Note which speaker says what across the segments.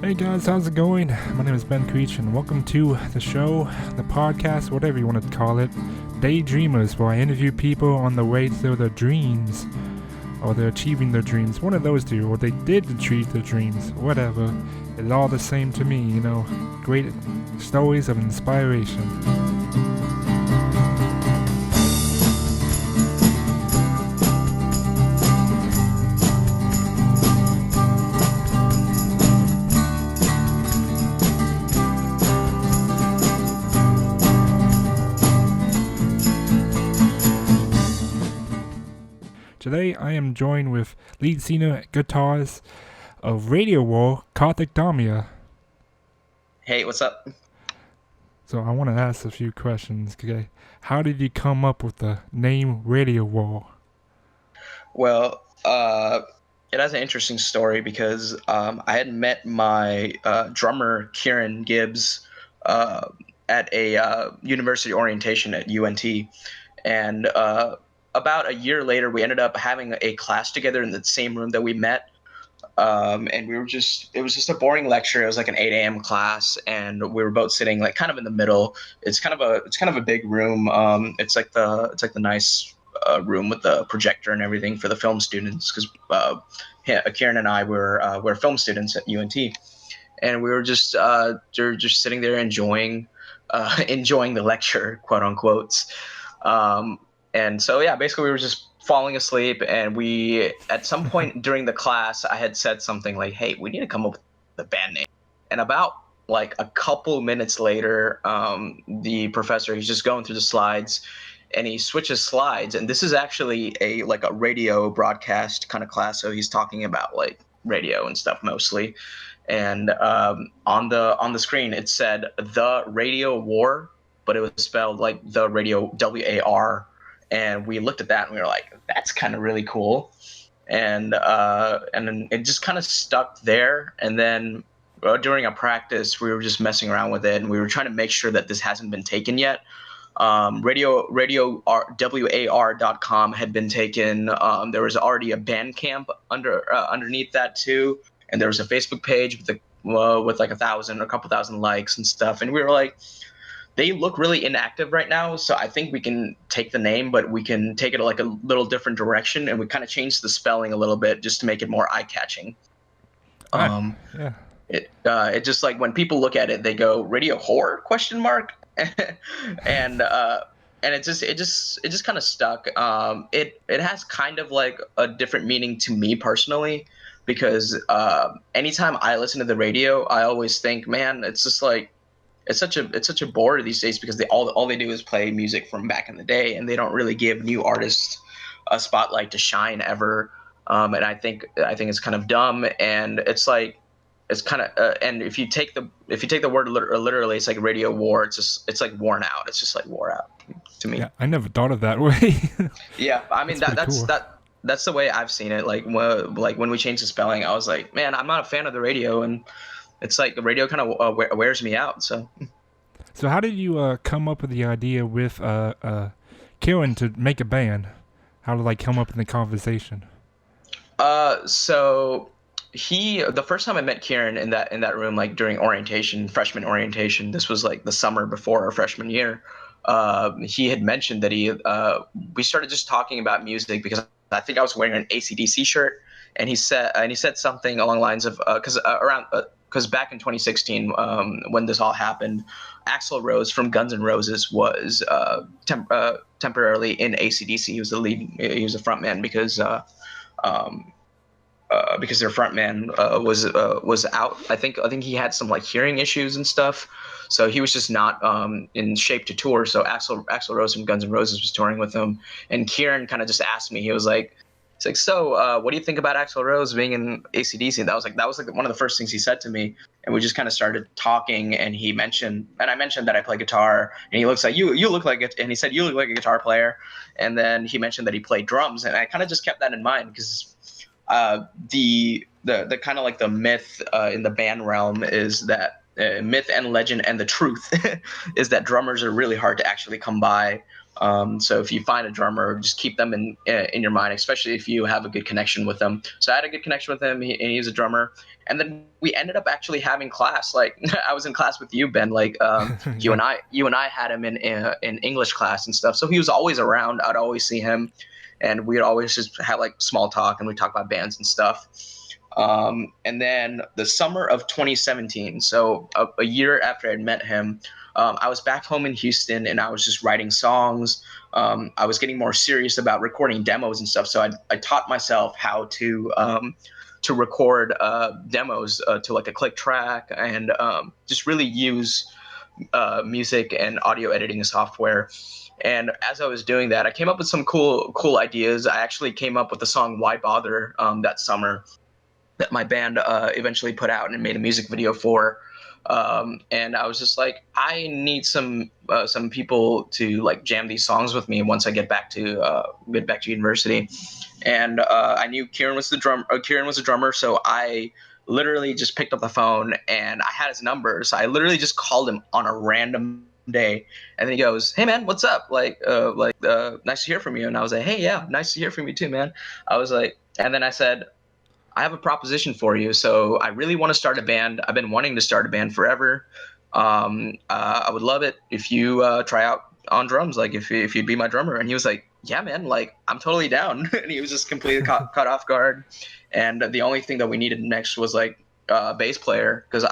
Speaker 1: Hey guys, how's it going? My name is Ben Creech, and welcome to the show, the podcast, whatever you want to call it, Daydreamers, where I interview people on the way to their dreams, or they're achieving their dreams, one of those two, or they did achieve their dreams, whatever. It's all the same to me, great stories of inspiration. Today I am joined with lead singer guitars of Radio War, Kaarthik Tharmiya.
Speaker 2: Hey, what's up?
Speaker 1: So I want to ask a few questions. Okay, how did you come up with the name Radio War?
Speaker 2: Well, it has an interesting story because I had met my drummer, Kieran Gibbs, at a university orientation at UNT. And about a year later, we ended up having a class together in the same room that we met. And it was just a boring lecture. It was like an 8 a.m. class, and we were both sitting like kind of in the middle. It's kind of a big room. It's like the nice room with the projector and everything for the film students, because Kieran and I were film students at UNT, and we were just sitting there enjoying the lecture, quote unquote. And so yeah, basically we were just falling asleep, and we at some point during the class I had said something like, "Hey, we need to come up with a band name." And about like a couple minutes later, the professor, he's just going through the slides, and he switches slides, and this is actually a radio broadcast kind of class, so he's talking about like radio and stuff mostly. And on the screen it said "The Radio War," but it was spelled like "The Radio WAR." And we looked at that and we were like, that's kind of really cool. And then it just kind of stuck there. And then during a practice, we were just messing around with it, and we were trying to make sure that this hasn't been taken yet. WAR.com had been taken. There was already a Bandcamp underneath that too, and there was a Facebook page with like a couple thousand likes and stuff. And we were like, they look really inactive right now, so I think we can take the name, but we can take it like a little different direction, and we kind of changed the spelling a little bit just to make it more eye-catching.
Speaker 1: Yeah.
Speaker 2: It just like when people look at it, they go "radio horror?" question mark, and it just kind of stuck. It has kind of like a different meaning to me personally, because anytime I listen to the radio, I always think, man, it's just like it's such a bore these days, because all they do is play music from back in the day, and they don't really give new artists a spotlight to shine ever. And I think it's kind of dumb, and it's kind of and if you take the word literally, it's like radio war. It's like worn out. It's just like wore out to me.
Speaker 1: Yeah, I never thought of that way.
Speaker 2: Yeah, I mean
Speaker 1: That's cool.
Speaker 2: that's the way I've seen it. Like when we changed the spelling, I was like, man, I'm not a fan of the radio, and it's like the radio kind of wears me out. So
Speaker 1: how did you come up with the idea with Kieran to make a band? How did come up in the conversation?
Speaker 2: so the first time I met Kieran in that room, like during freshman orientation, this was like the summer before our freshman year. He had mentioned that we started just talking about music, because I think I was wearing an AC/DC shirt, and he said something along the lines of because back in 2016, when this all happened, Axl Rose from Guns N' Roses was temporarily in AC/DC. He was the lead. He was the frontman because their frontman was out. I think he had some like hearing issues and stuff, so he was just not in shape to tour. So Axl Rose from Guns N' Roses was touring with him, and Kieran kind of just asked me. He's like, so what do you think about Axl Rose being in AC/DC? And that was like one of the first things he said to me, and we just kind of started talking. And I mentioned that I play guitar, and he looks like you look like it, and he said you look like a guitar player, and then he mentioned that he played drums, and I kind of just kept that in mind, because the kind of like the myth in the band realm is that myth and legend and the truth is that drummers are really hard to actually come by. So if you find a drummer, just keep them in your mind, especially if you have a good connection with them. So I had a good connection with him, and he's a drummer. And then we ended up actually having class. Like I was in class with you, Ben. Like
Speaker 1: Yeah.
Speaker 2: you and I had him in English class and stuff. So he was always around. I'd always see him, and we'd always just have like small talk, and we'd talk about bands and stuff. And then the summer of 2017, so a year after I'd met him, I was back home in Houston and I was just writing songs. I was getting more serious about recording demos and stuff. So I taught myself how to record demos to like a click track and just really use music and audio editing software. And as I was doing that, I came up with some cool ideas. I actually came up with the song "Why Bother" that summer that my band eventually put out and made a music video for. And I was just like, I need some people to like jam these songs with me once I get back to university. And I knew Kieran was the Kieran was a drummer, so I literally just picked up the phone and I had his number. So I literally just called him on a random day, and then he goes, "Hey man, what's up? Nice to hear from you." And I was like, "Hey, yeah, nice to hear from you too, man." I was like, and then I said, I have a proposition for you. So I really want to start a band. I've been wanting to start a band forever. I would love it if you try out on drums, like if you'd be my drummer. And he was like, yeah, man, like I'm totally down. And he was just completely caught off guard. And the only thing that we needed next was like a bass player, because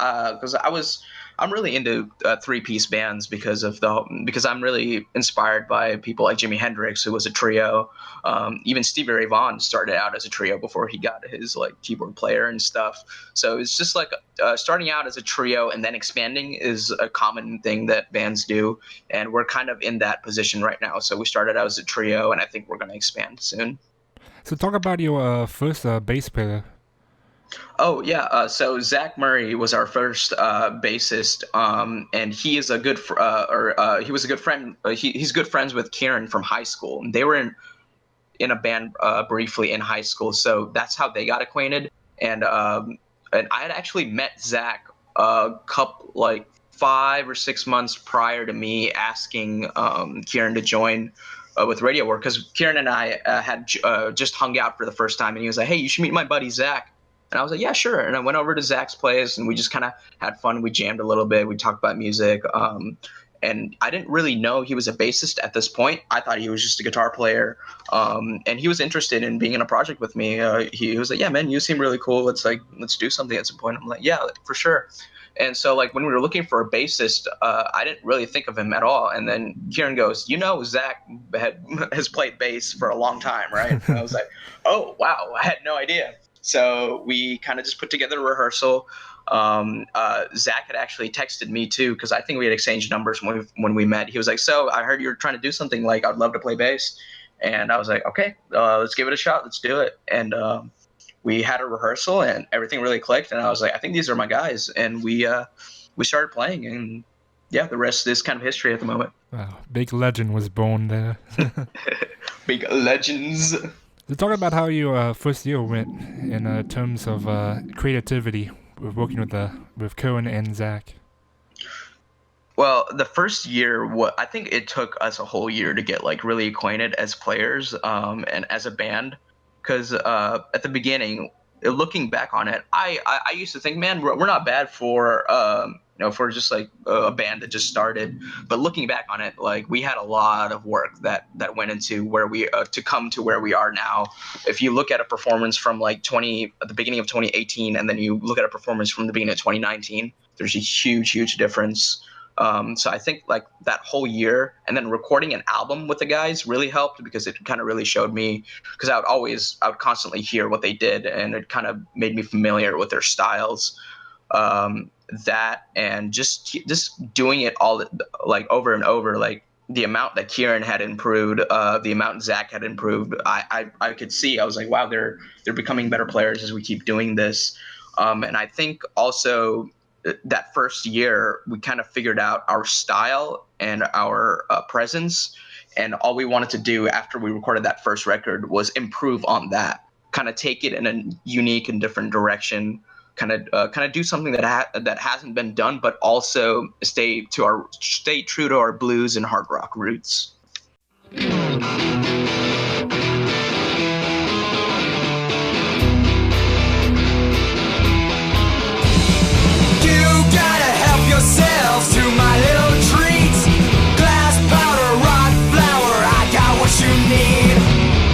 Speaker 2: I'm really into three-piece bands because I'm really inspired by people like Jimi Hendrix, who was a trio. Even Stevie Ray Vaughan started out as a trio before he got his like keyboard player and stuff. So it's just like starting out as a trio and then expanding is a common thing that bands do, and we're kind of in that position right now. So we started out as a trio, and I think we're going to expand soon.
Speaker 1: So talk about your first bass player.
Speaker 2: Oh yeah, so Zach Murray was our first bassist, and he is a good he was a good friend. He's good friends with Kieran from high school, and they were in a band briefly in high school, so that's how they got acquainted. And I had actually met Zach a couple like 5 or 6 months prior to me asking Kieran to join with radio work, because Kieran and I had just hung out for the first time, and he was like, "Hey, you should meet my buddy Zach." And I was like, "Yeah, sure." And I went over to Zach's place, and we just kind of had fun. We jammed a little bit. We talked about music. And I didn't really know he was a bassist at this point. I thought he was just a guitar player. And he was interested in being in a project with me. He was like, "Yeah, man, you seem really cool. Let's do something at some point." I'm like, "Yeah, for sure." And so like when we were looking for a bassist, I didn't really think of him at all. And then Kieran goes, Zach has played bass for a long time, right? And I was like, "Oh, wow, I had no idea." So we kind of just put together a rehearsal. Zach had actually texted me too, because I think we had exchanged numbers when we met. He was like, "So I heard you're trying to do something. Like, I'd love to play bass." And I was like, "Okay, let's give it a shot. Let's do it." And we had a rehearsal, and everything really clicked. And I was like, "I think these are my guys." And we started playing, and yeah, the rest is kind of history at the moment.
Speaker 1: Wow, big legend was born there.
Speaker 2: Big legends.
Speaker 1: So talk about how your first year went in terms of creativity with working with Cohen and Zach.
Speaker 2: Well, the first year, I think it took us a whole year to get like really acquainted as players, and as a band, because at the beginning, looking back on it, I used to think, man, we're not bad for for just like a band that just started. But looking back on it, like we had a lot of work that went into where we to come to where we are now. If you look at a performance from like at the beginning of 2018, and then you look at a performance from the beginning of 2019, there's a huge difference. So I think like that whole year, and then recording an album with the guys really helped, because it kind of really showed me, because I would constantly hear what they did, and it kind of made me familiar with their styles. That and just doing it all like over and over, like the amount that Kieran had improved, the amount Zach had improved, I could see. I was like, wow, they're becoming better players as we keep doing this. And I think also that first year we kind of figured out our style and our presence, and all we wanted to do after we recorded that first record was improve on that, kind of take it in a unique and different direction, kind of do something that hasn't been done, but also stay true to our blues and hard rock roots.
Speaker 3: gotta help yourself to my little treats. Glass, powder, rock, flour, I got what you need.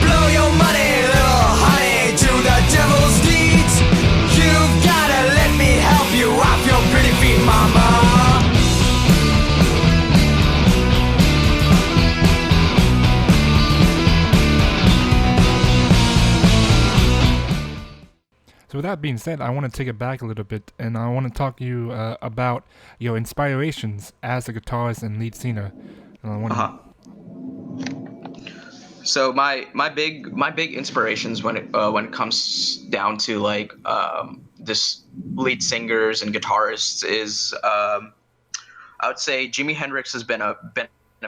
Speaker 3: Blow your money, little honey, to the devil's deeds. You've gotta let me help you off your pretty feet, mama.
Speaker 1: So with that being said, I want to take it back a little bit, and I want to talk to you about your inspirations as a guitarist and lead singer. I want
Speaker 2: Uh-huh. So my big inspirations when it comes down to like this lead singers and guitarists is I would say Jimi Hendrix has been a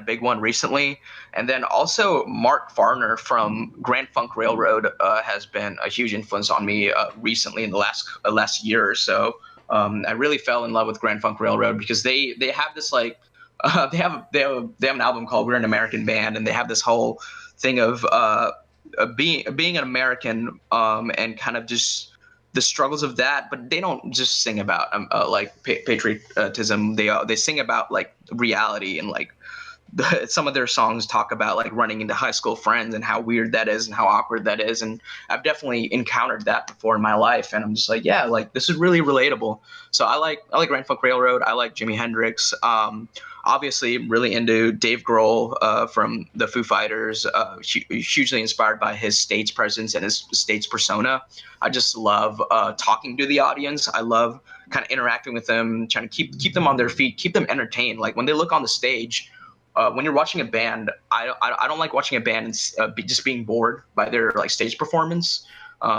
Speaker 2: big one recently, and then also Mark Farner from Grand Funk Railroad has been a huge influence on me recently in the last year or so. I really fell in love with Grand Funk Railroad because they have this like they have an album called We're an American Band, and they have this whole thing of being an American and kind of just the struggles of that, but they don't just sing about like patriotism. They sing about like reality, and like some of their songs talk about like running into high school friends and how weird that is and how awkward that is. And I've definitely encountered that before in my life, and I'm just like, yeah, like this is really relatable. So I like Grand Funk Railroad. I like Jimi Hendrix. Obviously really into Dave Grohl from the Foo Fighters, hugely inspired by his stage presence and his stage persona. I just love talking to the audience. I love kind of interacting with them, trying to keep them on their feet, keep them entertained. Like when they look on the stage, when you're watching a band, I don't like watching a band and just being bored by their like stage performance.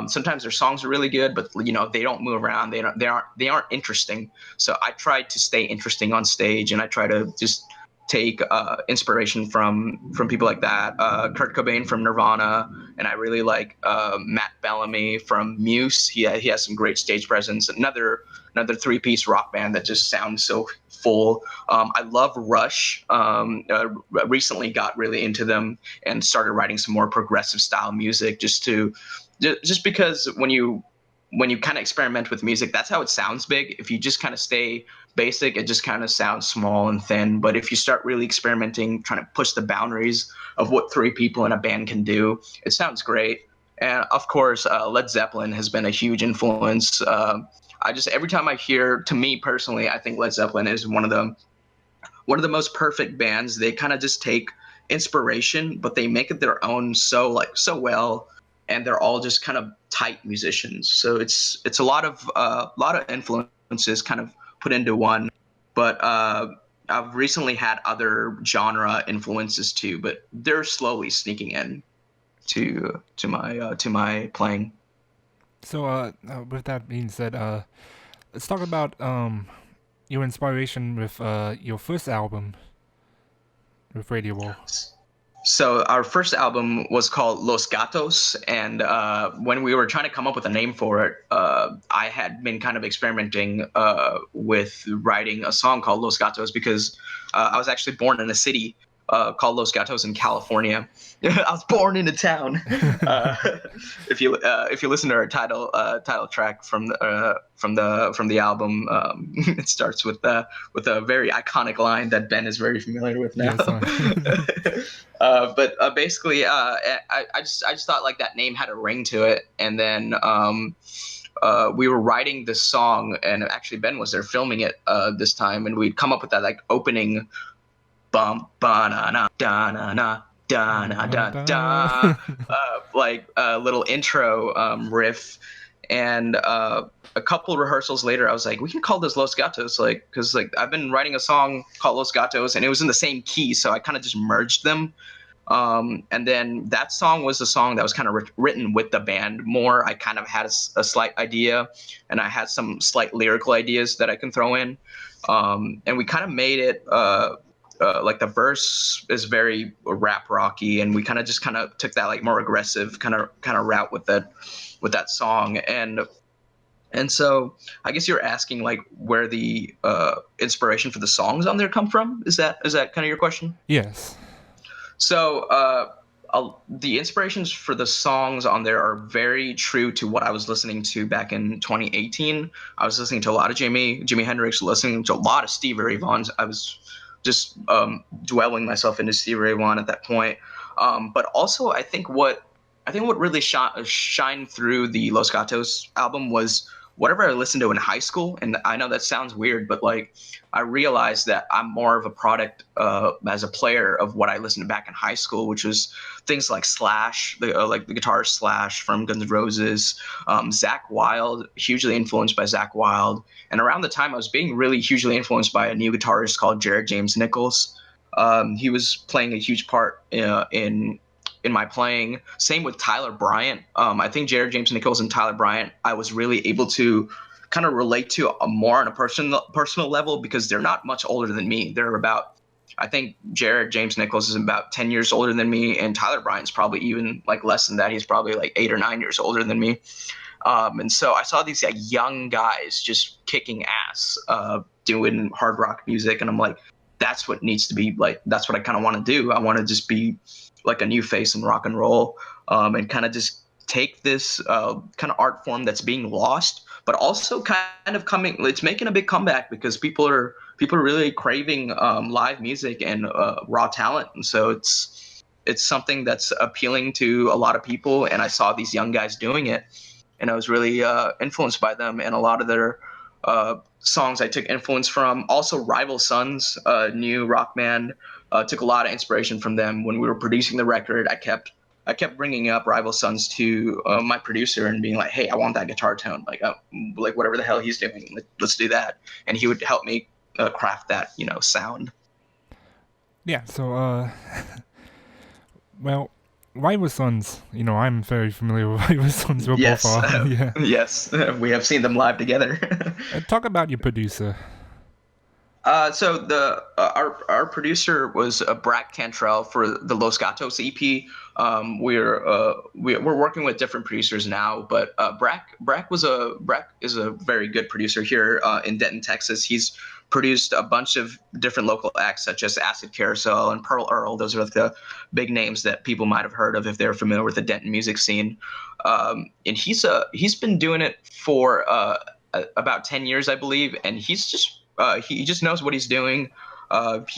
Speaker 2: Sometimes their songs are really good, but you know they don't move around. They aren't interesting. So I try to stay interesting on stage, and I try to just take inspiration from people like that. Kurt Cobain from Nirvana, and I really like Matt Bellamy from Muse. He has some great stage presence. Another 3-piece rock band that just sounds so full. I love Rush. Recently got really into them and started writing some more progressive style music just because when you kind of experiment with music, that's how it sounds big. If you just kind of stay basic, it just kind of sounds small and thin. But if you start really experimenting, trying to push the boundaries of what 3 people in a band can do, it sounds great. And of course, Led Zeppelin has been a huge influence. Every time I hear, to me personally, I think Led Zeppelin is one of the most perfect bands. They kind of just take inspiration, but they make it their own so well, and they're all just kind of tight musicians. So it's a lot of influences kind of put into one. But I've recently had other genre influences too, but they're slowly sneaking in to my playing.
Speaker 1: So, with that being said, let's talk about your inspiration with your first album with Radio Wall.
Speaker 2: So our first album was called Los Gatos, and when we were trying to come up with a name for it, I had been kind of experimenting with writing a song called Los Gatos because I was actually born in a city called Los Gatos in California. I was born in a town. If you listen to our title track from the album, it starts with a very iconic line that Ben is very familiar with now.
Speaker 1: Yes,
Speaker 2: but basically, I just thought like that name had a ring to it, and then we were writing this song, and actually Ben was there filming it this time, and we'd come up with that like opening bum ba na na da na na da na da da like little intro riff, and a couple rehearsals later I was like, we can call this Los Gatos, like because like I've been writing a song called Los Gatos and it was in the same key, so I kind of just merged them. And then that song was a song that was kind of written with the band more. I kind of had a slight idea, and I had some slight lyrical ideas that I can throw in, and we kind of made it like the verse is very rap rocky, and we kind of took that like more aggressive kind of route with that song. And so I guess you're asking like where the inspiration for the songs on there come from. Is that kind of your question?
Speaker 1: Yes.
Speaker 2: So the inspirations for the songs on there are very true to what I was listening to back in 2018. I was listening to a lot of Jimi Hendrix, listening to a lot of Stevie Ray Vaughan. I was just dwelling myself into Stevie Ray Vaughan at that point. But also, I think what really shined through the Los Gatos album was whatever I listened to in high school. And I know that sounds weird, but like I realized that I'm more of a product as a player of what I listened to back in high school, which was things like Slash, like the guitarist Slash from Guns N' Roses, Zakk Wylde, hugely influenced by Zakk Wylde. And around the time I was being really hugely influenced by a new guitarist called Jared James Nichols. He was playing a huge part in my playing. Same with Tyler Bryant. I think Jared James Nichols and Tyler Bryant, I was really able to kind of relate to more on a personal level because they're not much older than me. They're about, I think Jared James Nichols is about 10 years older than me, and Tyler Bryant's probably even like less than that. He's probably like 8 or 9 years older than me. And so I saw these like young guys just kicking ass, doing hard rock music, and I'm like, that's what needs to be like. That's what I kind of want to do. I want to just be like a new face in rock and roll, and kind of just take this kind of art form that's being lost, but also kind of coming. It's making a big comeback because people are really craving live music and raw talent, and so it's something that's appealing to a lot of people. And I saw these young guys doing it, and I was really influenced by them. And a lot of their songs I took influence from. Also, Rival Sons, a new rock band. Took a lot of inspiration from them. When we were producing the record, I kept bringing up Rival Sons to my producer and being like, "Hey, I want that guitar tone, like whatever the hell he's doing, let's do that." And he would help me craft that, sound.
Speaker 1: Yeah. So, well, Rival Sons. I'm very familiar with Rival Sons. We're
Speaker 2: Yes,
Speaker 1: both are. Yeah.
Speaker 2: yes, we have seen them live together.
Speaker 1: Talk about your producer.
Speaker 2: So our producer was Brack Cantrell for the Los Gatos EP. We're working with different producers now, but Brack is a very good producer here in Denton, Texas. He's produced a bunch of different local acts such as Acid Carousel and Pearl Earl. Those are the big names that people might have heard of if they're familiar with the Denton music scene. And he's been doing it for about 10 years, I believe, and he just knows what he's doing. I think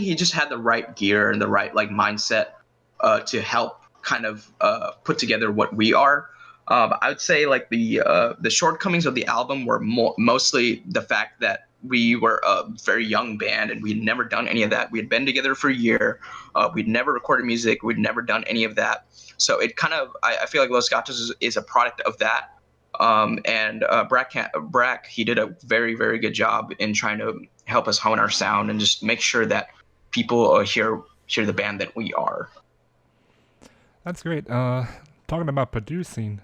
Speaker 2: he just had the right gear and the right like mindset to help kind of put together what we are. I would say like the shortcomings of the album were mostly the fact that we were a very young band and we'd never done any of that. We had been together for a year. We'd never recorded music. We'd never done any of that. So it kind of, I feel like Los Gatos is a product of that. And Brack, he did a very, very good job in trying to help us hone our sound and just make sure that people hear the band that we are.
Speaker 1: That's great. Talking about producing,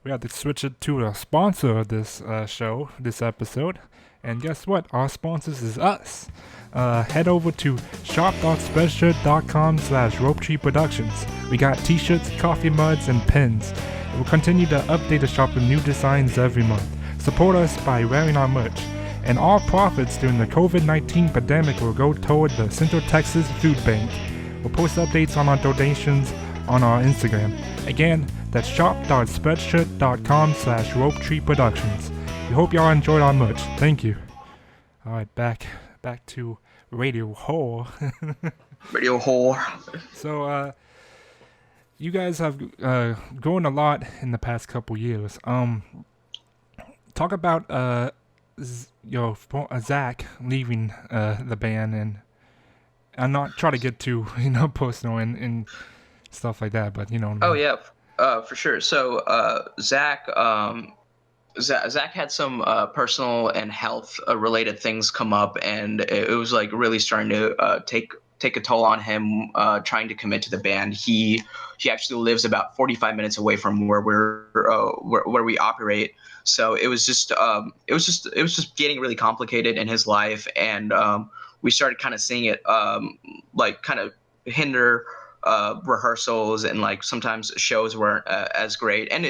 Speaker 1: we have to switch it to a sponsor of this show, this episode. And guess what? Our sponsors is us. Head over to shop.spreadshirt.com/Ropetree Productions. We got t-shirts, coffee mugs, and pins. We'll continue to update the shop with new designs every month. Support us by wearing our merch. And all profits during the COVID-19 pandemic will go toward the Central Texas Food Bank. We'll post updates on our donations on our Instagram. Again, that's shop.spreadshirt.com/Ropetree Productions. We hope y'all enjoyed our merch. Thank you. All right, back to Radio Whore.
Speaker 2: Radio Whore.
Speaker 1: So, you guys have grown a lot in the past couple years. Talk about Zach leaving the band, and I'm not trying to get too personal and stuff like that, but
Speaker 2: Oh yeah, for sure. So Zach had some personal and health related things come up, and it was like really starting to take a toll on him trying to commit to the band. He actually lives about 45 minutes away from where where we operate. So it was just getting really complicated in his life, and we started kind of seeing it like kind of hinder rehearsals and like sometimes shows weren't as great, and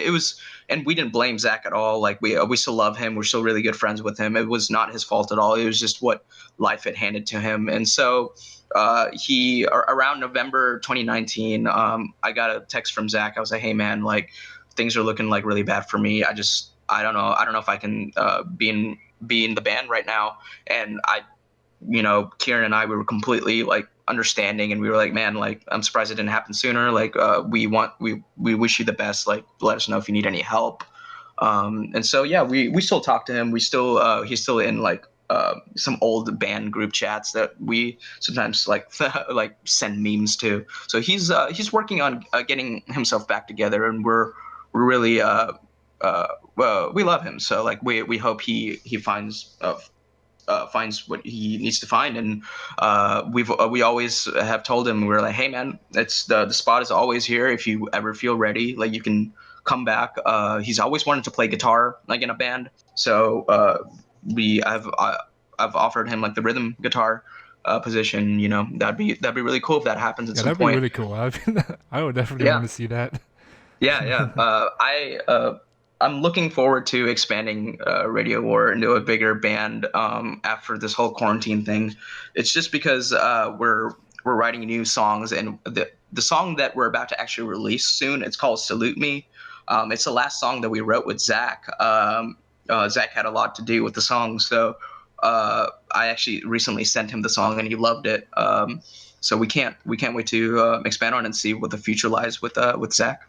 Speaker 2: we didn't blame Zach at all. Like we still love him. We're still really good friends with him. It was not his fault at all. It was just what life had handed to him. And so around November 2019, I got a text from Zach. I was like, hey man, like things are looking like really bad for me. I don't know if I can be in the band right now. And Kieran and I, we were completely like understanding, and we were like, man, like I'm surprised it didn't happen sooner. Like we wish you the best. Like let us know if you need any help. And so yeah, we still talk to him. We still he's still in like some old band group chats that we sometimes like like send memes to. So he's working on getting himself back together, and we're really we love him. So like we hope he finds what he needs to find. And we always have told him, we're like, hey man, it's the spot is always here. If you ever feel ready, like you can come back. He's always wanted to play guitar like in a band. So I've offered him like the rhythm guitar position. That'd be really cool if that happens at some point.
Speaker 1: That'd be really cool. I would definitely want to see that.
Speaker 2: Yeah. I'm looking forward to expanding Radio War into a bigger band after this whole quarantine thing. It's just because we're writing new songs, and the song that we're about to actually release soon, it's called Salute Me. It's the last song that we wrote with Zach. Zach had a lot to do with the song, so I actually recently sent him the song and he loved it. So we can't wait to expand on it and see what the future lies with Zach.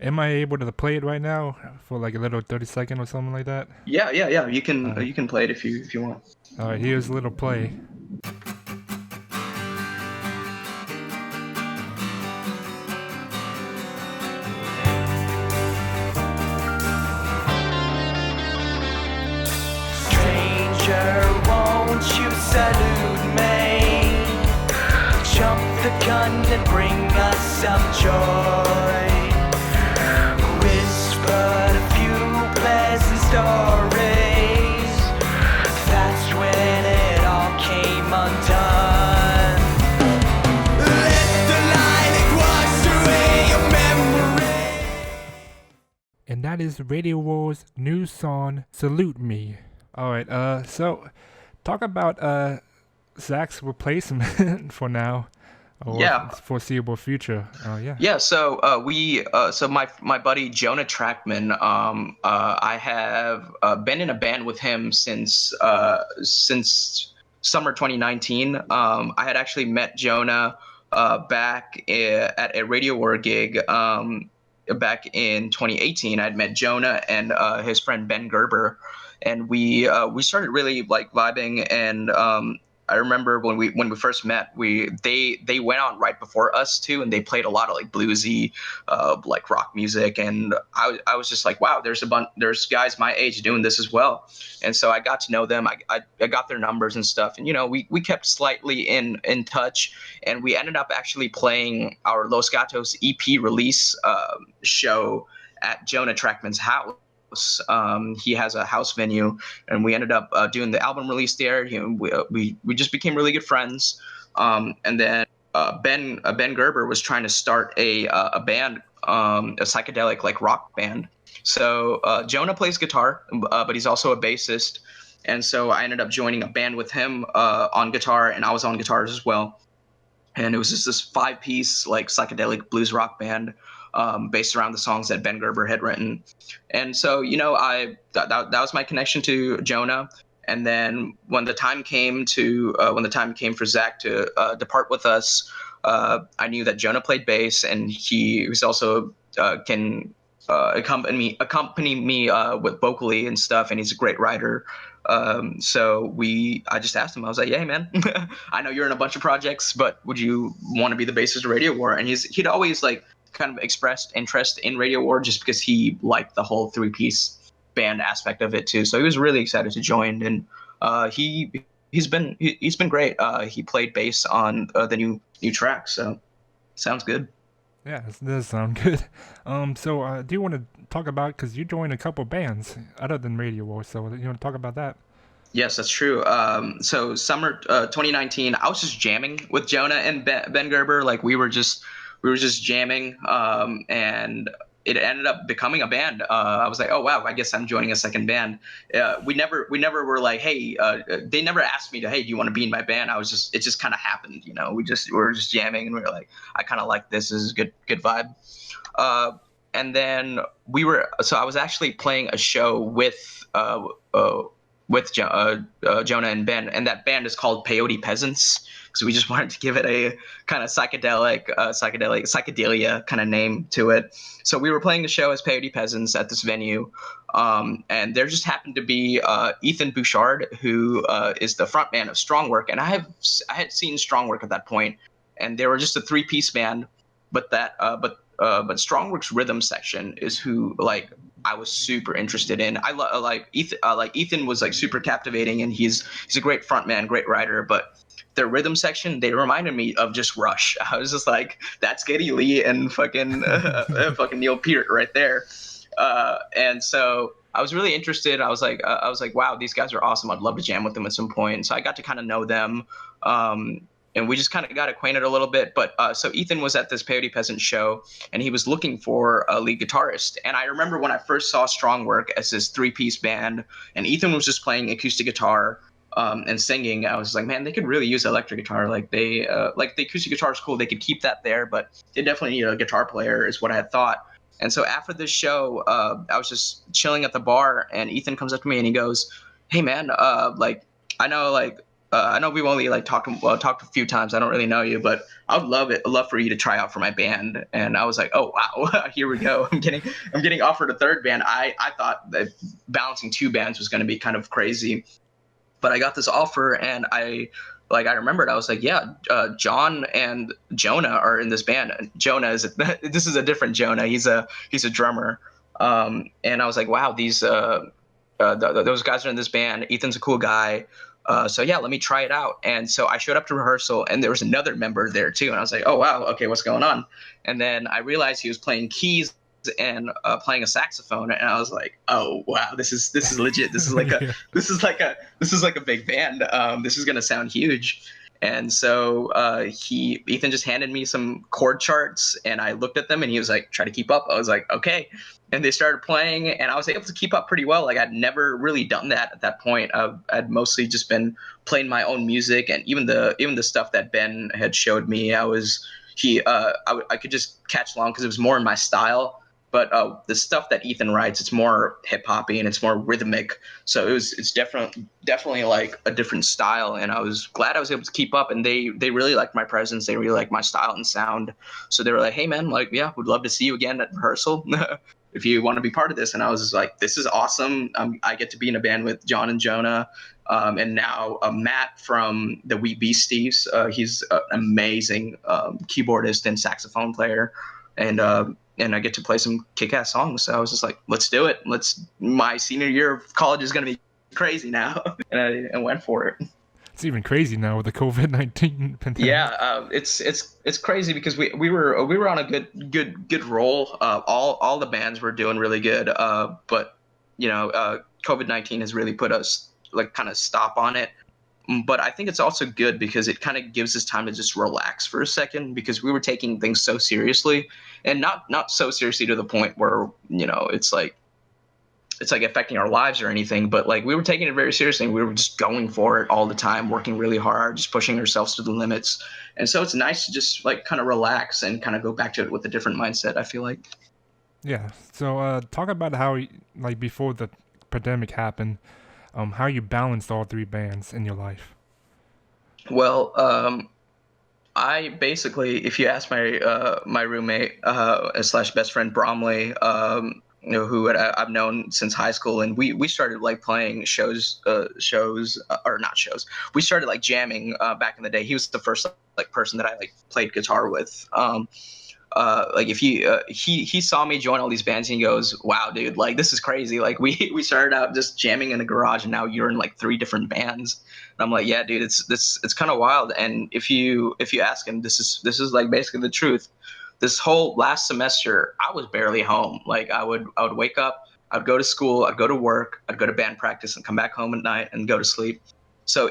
Speaker 1: Am I able to play it right now for like a little 30-second or something like that?
Speaker 2: Yeah. You can play it if you want.
Speaker 1: All right, here's a little play.
Speaker 3: Stranger, won't you salute me? Jump the gun and bring us some joy. Whispered a few pleasant stories. That's when it all came undone. Let the light wash away your memory.
Speaker 1: And that is Radio War's new song, Salute Me. Alright, so talk about Zach's replacement for now. Or foreseeable future.
Speaker 2: So so my buddy Jonah Trackman, I have been in a band with him since summer 2019. I had actually met Jonah back at a Radio War gig back in 2018. I'd met Jonah and his friend Ben Gerber, and we started really like vibing. And I remember when we first met, they went on right before us too, and they played a lot of like bluesy, like rock music, and I was just like, wow, there's guys my age doing this as well. And so I got to know them. I got their numbers and stuff, and we kept slightly in touch, and we ended up actually playing our Los Gatos EP release show at Jonah Trackman's house. He has a house venue, and we ended up doing the album release there. We just became really good friends. And then Ben Gerber was trying to start a band, a psychedelic like rock band. So Jonah plays guitar, but he's also a bassist. And so I ended up joining a band with him on guitar, and I was on guitars as well. And it was just this 5-piece like psychedelic blues rock band. Based around the songs that Ben Gerber had written. And so, that was my connection to Jonah. And then when the time came for Zach to depart with us, I knew that Jonah played bass, and he was also can accompany me with vocally and stuff, and he's a great writer. So I just asked him, I was like, yeah, man, I know you're in a bunch of projects, but would you want to be the bassist of Radio War? And he'd always like kind of expressed interest in Radio War just because he liked the whole 3-piece band aspect of it too. So he was really excited to join, and he's been great. He played bass on the new track, so sounds good.
Speaker 1: Yeah, it does sound good. So I do want to talk about, because you joined a couple bands other than Radio War, so you want to talk about that?
Speaker 2: Yes, that's true. So summer 2019, I was just jamming with Jonah and Ben Gerber. Like we were just we were just jamming, and it ended up becoming a band. I was like, oh wow, I guess I'm joining a second band. We never were like, hey, they never asked me to, hey, do you want to be in my band? It just kind of happened, you know. We were just jamming, and we were like, I kind of like this. This is a good vibe. And then I was actually playing a show with Jonah and Ben, and that band is called Peyote Peasants, because we just wanted to give it a kind of psychedelia kind of name to it. So we were playing the show as Peyote Peasants at this venue, and there just happened to be Ethan Bouchard, who is the frontman of Strongwork, and I had seen Strongwork at that point, and they were just a 3-piece band, but Strongwork's rhythm section is who like I was super interested in. Ethan was like super captivating, and he's a great frontman, great writer, but their rhythm section, they reminded me of just Rush. I was just like, that's Geddy Lee and fucking Neil Peart right there. And so I was really interested. I was like, wow, these guys are awesome. I'd love to jam with them at some point. And so I got to kind of know them. And we just kind of got acquainted a little bit. But so Ethan was at this Peyote Peasant show, and he was looking for a lead guitarist. And I remember when I first saw Strongwork as this 3-piece band, and Ethan was just playing acoustic guitar and singing. I was like, man, they could really use electric guitar. Like the acoustic guitar is cool. They could keep that there, but they definitely need a guitar player, is what I had thought. And so after this show, I was just chilling at the bar, and Ethan comes up to me and he goes, hey man, I know we've only like talked a few times. I don't really know you, but I would love for you to try out for my band. And I was like, oh wow, here we go. I'm getting offered a third band. I thought that balancing 2 bands was going to be kind of crazy, but I got this offer, and I remembered, I was like, yeah, John and Jonah are in this band. Jonah this is a different Jonah. He's a drummer. And I was like, wow, those guys are in this band. Ethan's a cool guy. So yeah, let me try it out. And so I showed up to rehearsal, and there was another member there too. And I was like, oh wow, okay, what's going on? And then I realized he was playing keys and playing a saxophone, and I was like, oh wow, this is legit. This is like this is like a big band. This is gonna sound huge. And so Ethan just handed me some chord charts, and I looked at them, and he was like, try to keep up. I was like, okay. And they started playing, and I was able to keep up pretty well. Like, I'd never really done that at that point. I'd mostly just been playing my own music, and even the stuff that Ben had showed me, I could just catch along because it was more in my style. But the stuff that Ethan writes, it's more hip hoppy and it's more rhythmic. So it's definitely like a different style. And I was glad I was able to keep up. And they really liked my presence. They really liked my style and sound. So they were like, hey man, like, yeah, would love to see you again at rehearsal if you want to be part of this. And I was just like, this is awesome. I get to be in a band with John and Jonah. And now Matt from the Wee Beasties. He's an amazing keyboardist and saxophone player. And I get to play some kick-ass songs. So I was just like, let's do it. My senior year of college is going to be crazy now. And I went for it.
Speaker 1: It's even crazy now with the COVID-19 pandemic.
Speaker 2: Yeah, it's crazy because we were on a good roll. All the bands were doing really good. But COVID-19 has really put us like kind of stop on it. But I think it's also good because it kind of gives us time to just relax for a second, because we were taking things so seriously, and not so seriously to the point where, it's like affecting our lives or anything. But like, we were taking it very seriously, and we were just going for it all the time, working really hard, just pushing ourselves to the limits. And so it's nice to just like kind of relax and kind of go back to it with a different mindset, I feel like.
Speaker 1: Yeah. So talk about how, like, before the pandemic happened, how you balanced all 3 bands in your life.
Speaker 2: Well, I basically, if you ask my roommate slash best friend Bromley, who I've known since high school, and we started like playing shows or not shows. We started like jamming back in the day. He was the first like person that I like played guitar with. Like if he saw me join all these bands, and he goes, wow, dude, like this is crazy. Like we started out just jamming in a garage, and now you're in like 3 different bands. And I'm like, yeah, dude, it's kind of wild. And if you ask him, this is like basically the truth. This whole last semester, I was barely home. Like I would wake up, I'd go to school, I'd go to work, I'd go to band practice, and come back home at night and go to sleep. So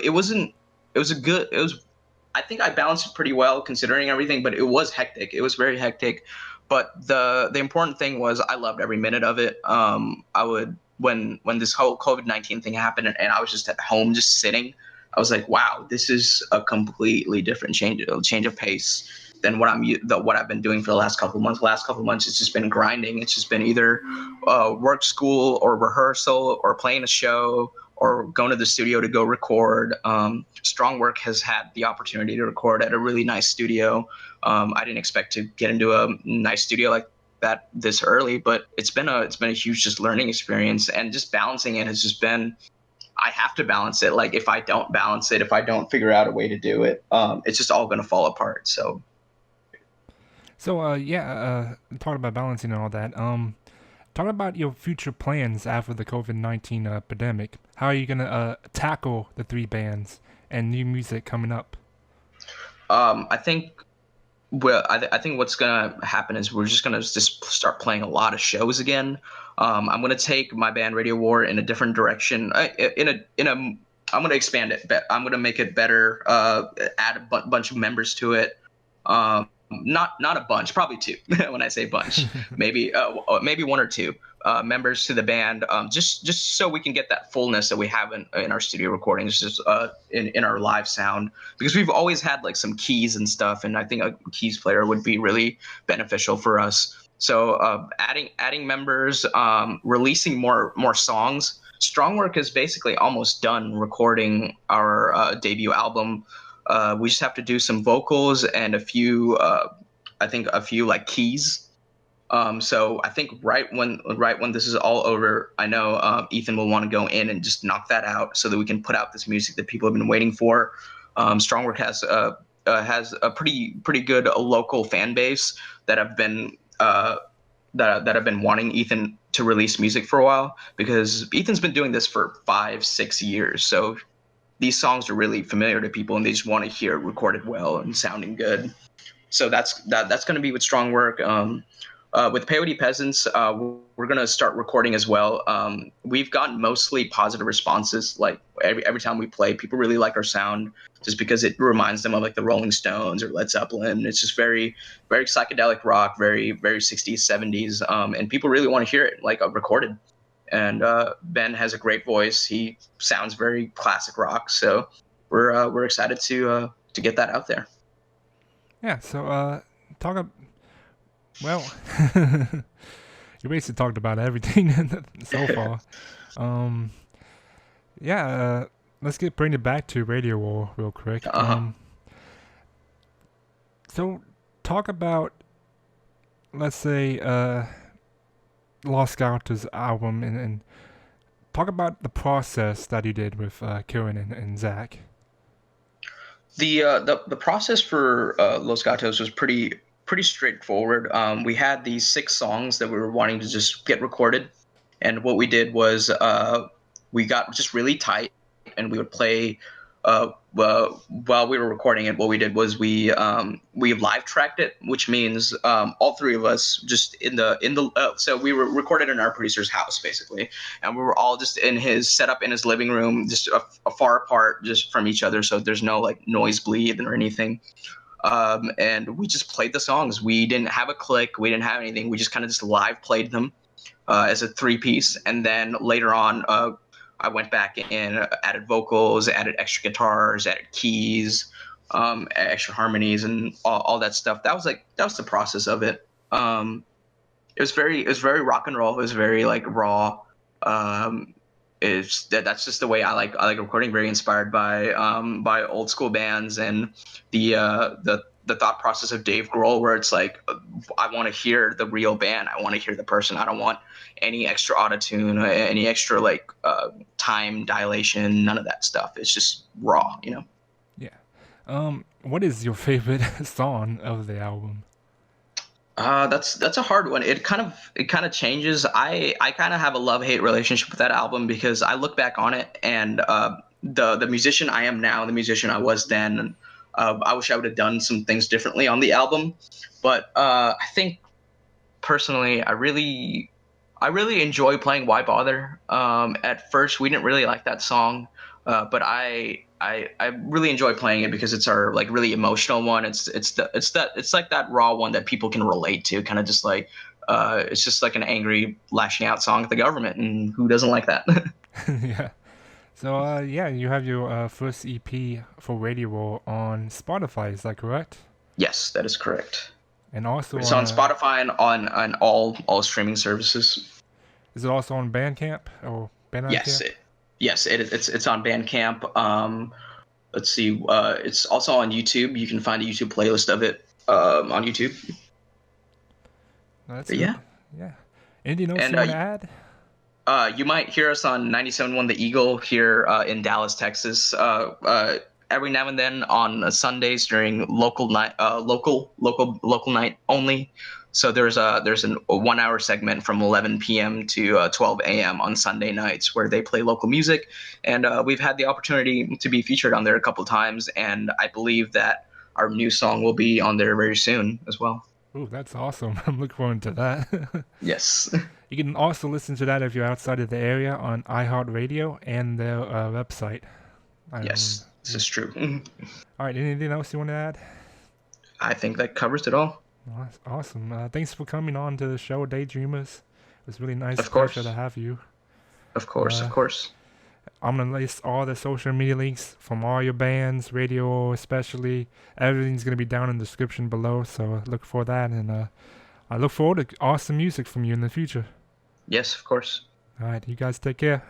Speaker 2: I think I balanced it pretty well considering everything, but it was hectic. It was very hectic. But the important thing was I loved every minute of it. I would when this whole COVID-19 thing happened and I was just at home just sitting, I was like, wow, this is a completely different change of pace than what I've been doing for the last couple of months. The last couple of months, it's just been grinding. It's just been either work, school, or rehearsal, or playing a show, or going to the studio to go record. Strong Work has had the opportunity to record at a really nice studio. I didn't expect to get into a nice studio like that this early, but it's been a huge just learning experience, and just balancing it has just been. I have to balance it. Like if I don't balance it, if I don't figure out a way to do it, it's just all going to fall apart. So.
Speaker 1: So, talking about balancing and all that, talk about your future plans after the COVID-19 pandemic. How are you going to tackle the 3 bands and new music coming up?
Speaker 2: I think, I think what's going to happen is we're just going to just start playing a lot of shows again. I'm going to take my band Radio War in a different direction. I'm going to expand it. I'm going to make it better, add a bunch of members to it. Not a bunch, probably 2. When I say bunch, maybe 1 or 2 members to the band, just so we can get that fullness that we have in our studio recordings, just in our live sound, because we've always had like some keys and stuff, and I think a keys player would be really beneficial for us. So adding members, releasing more songs. Strong Work is basically almost done recording our debut album. We just have to do some vocals and a few like keys. So I think right when this is all over, I know Ethan will want to go in and just knock that out so that we can put out this music that people have been waiting for. Strong Work has a pretty good local fan base that have been that have been wanting Ethan to release music for a while, because Ethan's been doing this for 5-6 years. So these songs are really familiar to people, and they just want to hear it recorded well and sounding good. So that's going to be with Strong Work. With Peyote Peasants, we're going to start recording as well. We've gotten mostly positive responses. Like every time we play, people really like our sound, just because it reminds them of like the Rolling Stones or Led Zeppelin. It's just very, very psychedelic rock, very, very 60s, 70s. And people really want to hear it like recorded. And Ben has a great voice. He sounds very classic rock. So we're excited to get that out there.
Speaker 1: Yeah. So well, you basically talked about everything so far. Let's bring it back to Radio War real quick. So talk about, let's say, Los Gatos album, and talk about the process that you did with Kieran and Zach.
Speaker 2: The process for Los Gatos was pretty straightforward. We had these 6 songs that we were wanting to just get recorded, and what we did was we got just really tight, and we would play while we were recording it. What we did was we live tracked it, which means all 3 of us just so we were recorded in our producer's house basically, and we were all just set up in his living room, just far apart just from each other, so there's no like noise bleed or anything. And we just played the songs. We didn't have a click. We didn't have anything. We just kind of just live played them as a 3-piece. And then later on, I went back in, added vocals, added extra guitars, added keys, extra harmonies, and all that stuff. That was the process of it. It was very rock and roll. It was very like raw. That's just the way I like recording. Very inspired by old school bands and the thought process of Dave Grohl, where it's like, I want to hear the real band. I want to hear the person. I don't want any extra autotune, any extra like time dilation, none of that stuff. It's just raw, you know.
Speaker 1: Yeah. What is your favorite song of the album?
Speaker 2: That's a hard one. It kind of changes. I kind of have a love-hate relationship with that album, because I look back on it and the musician I am now, the musician I was then, I wish I would have done some things differently on the album. But I think personally, I I really enjoy playing Why Bother. At first, we didn't really like that song, but I really enjoy playing it because it's our like really emotional one. It's like that raw one that people can relate to, kind of just like it's just like an angry lashing out song at the government, and who doesn't like that?
Speaker 1: Yeah. So, yeah, you have your first EP for Radio Roll on Spotify, is that correct?
Speaker 2: Yes, that is correct.
Speaker 1: And also
Speaker 2: It's on Spotify and on all streaming services.
Speaker 1: Is it also on Bandcamp or
Speaker 2: Yes,
Speaker 1: Bandcamp?
Speaker 2: it's on Bandcamp. Let's see. It's also on YouTube. You can find a YouTube playlist of it on YouTube.
Speaker 1: That's
Speaker 2: But
Speaker 1: good.
Speaker 2: yeah.
Speaker 1: Yeah. Anything else
Speaker 2: And
Speaker 1: you want to add?
Speaker 2: you might hear us on 97.1 The Eagle here in Dallas, Texas. Every now and then on Sundays during local night, local night only. So there's a 1 hour segment from 11 p.m. to 12 a.m. on Sunday nights where they play local music, and we've had the opportunity to be featured on there a couple times, and I believe that our new song will be on there very soon as well.
Speaker 1: Ooh, that's awesome. I'm looking forward to that.
Speaker 2: Yes.
Speaker 1: You can also listen to that if you're outside of the area on iHeartRadio and their website.
Speaker 2: Yes, this is true.
Speaker 1: All right, anything else you want to add?
Speaker 2: I think that covers it all.
Speaker 1: Well, that's awesome. Thanks for coming on to the show, Daydreamers. It was really nice
Speaker 2: Of course.
Speaker 1: pleasure to have you.
Speaker 2: Of course.
Speaker 1: I'm going to list all the social media links from all your bands, radio especially. Everything's going to be down in the description below, so look for that. And I look forward to awesome music from you in the future.
Speaker 2: Yes, of course.
Speaker 1: All right, you guys take care.